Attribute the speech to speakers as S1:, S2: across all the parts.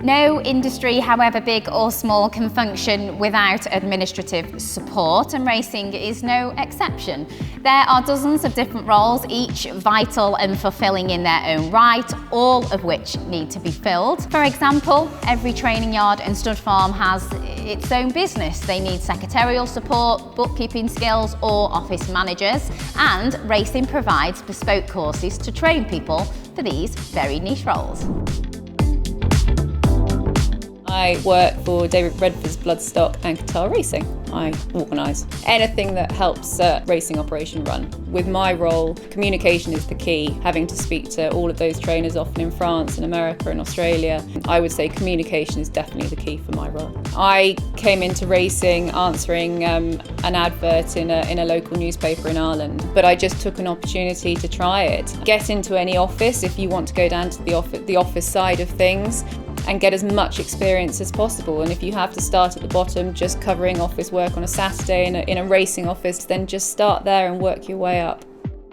S1: No industry, however big or small, can function without administrative support, and racing is no exception. There are dozens of different roles, each vital and fulfilling in their own right, all of which need to be filled. For example, every training yard and stud farm has its own business. They need secretarial support, bookkeeping skills, or office managers, and racing provides bespoke courses to train people for these very niche roles.
S2: I work for David Redford's Bloodstock and CareersinRacing. I organise anything that helps a racing operation run. With my role, communication is the key. Having to speak to all of those trainers, often in France and America and Australia, I would say communication is definitely the key for my role. I came into racing answering an advert in a local newspaper in Ireland, but I just took an opportunity to try it. Get into any office if you want to go down to the office side of things, and get as much experience as possible. And if you have to start at the bottom, just covering office work on a Saturday in a racing office, then just start there and work your way up.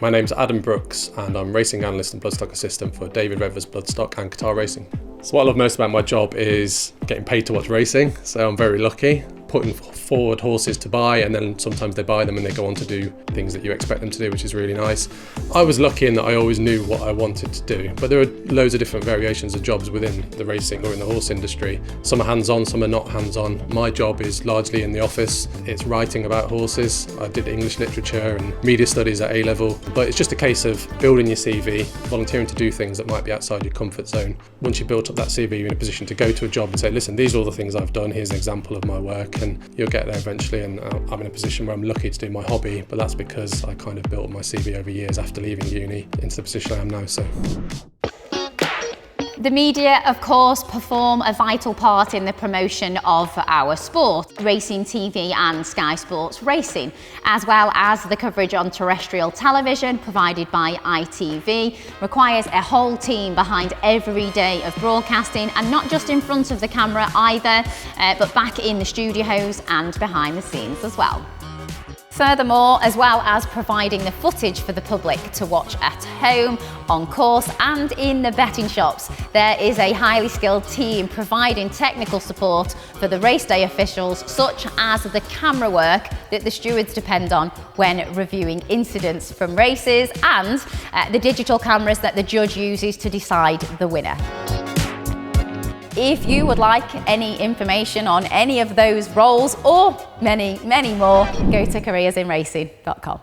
S3: My name's Adam Brookes and I'm racing analyst and bloodstock assistant for David Redford's Bloodstock and CareersinRacing. So what I love most about my job is getting paid to watch racing, so I'm very lucky. Putting forward horses to buy, and then sometimes they buy them and they go on to do things that you expect them to do, which is really nice. I was lucky in that I always knew what I wanted to do, but there are loads of different variations of jobs within the racing or in the horse industry. Some are hands-on, some are not hands-on. My job is largely in the office. It's writing about horses. I did English literature and media studies at A-level, but it's just a case of building your CV, volunteering to do things that might be outside your comfort zone. Once you've built up that CV, you're in a position to go to a job and say, listen, these are all the things I've done, here's an example of my work, and you'll get there eventually. And I'm in a position where I'm lucky to do my hobby, but that's because I kind of built my CV over years after leaving uni into the position I am now. So.
S1: The media, of course, perform a vital part in the promotion of our sport. Racing TV and Sky Sports Racing, as well as the coverage on terrestrial television provided by ITV, requires a whole team behind every day of broadcasting, and not just in front of the camera either, but back in the studios and behind the scenes as well. Furthermore, as well as providing the footage for the public to watch at home, on course and in the betting shops, there is a highly skilled team providing technical support for the race day officials, such as the camera work that the stewards depend on when reviewing incidents from races, and the digital cameras that the judge uses to decide the winner. If you would like any information on any of those roles or many, many more, go to CareersinRacing.com.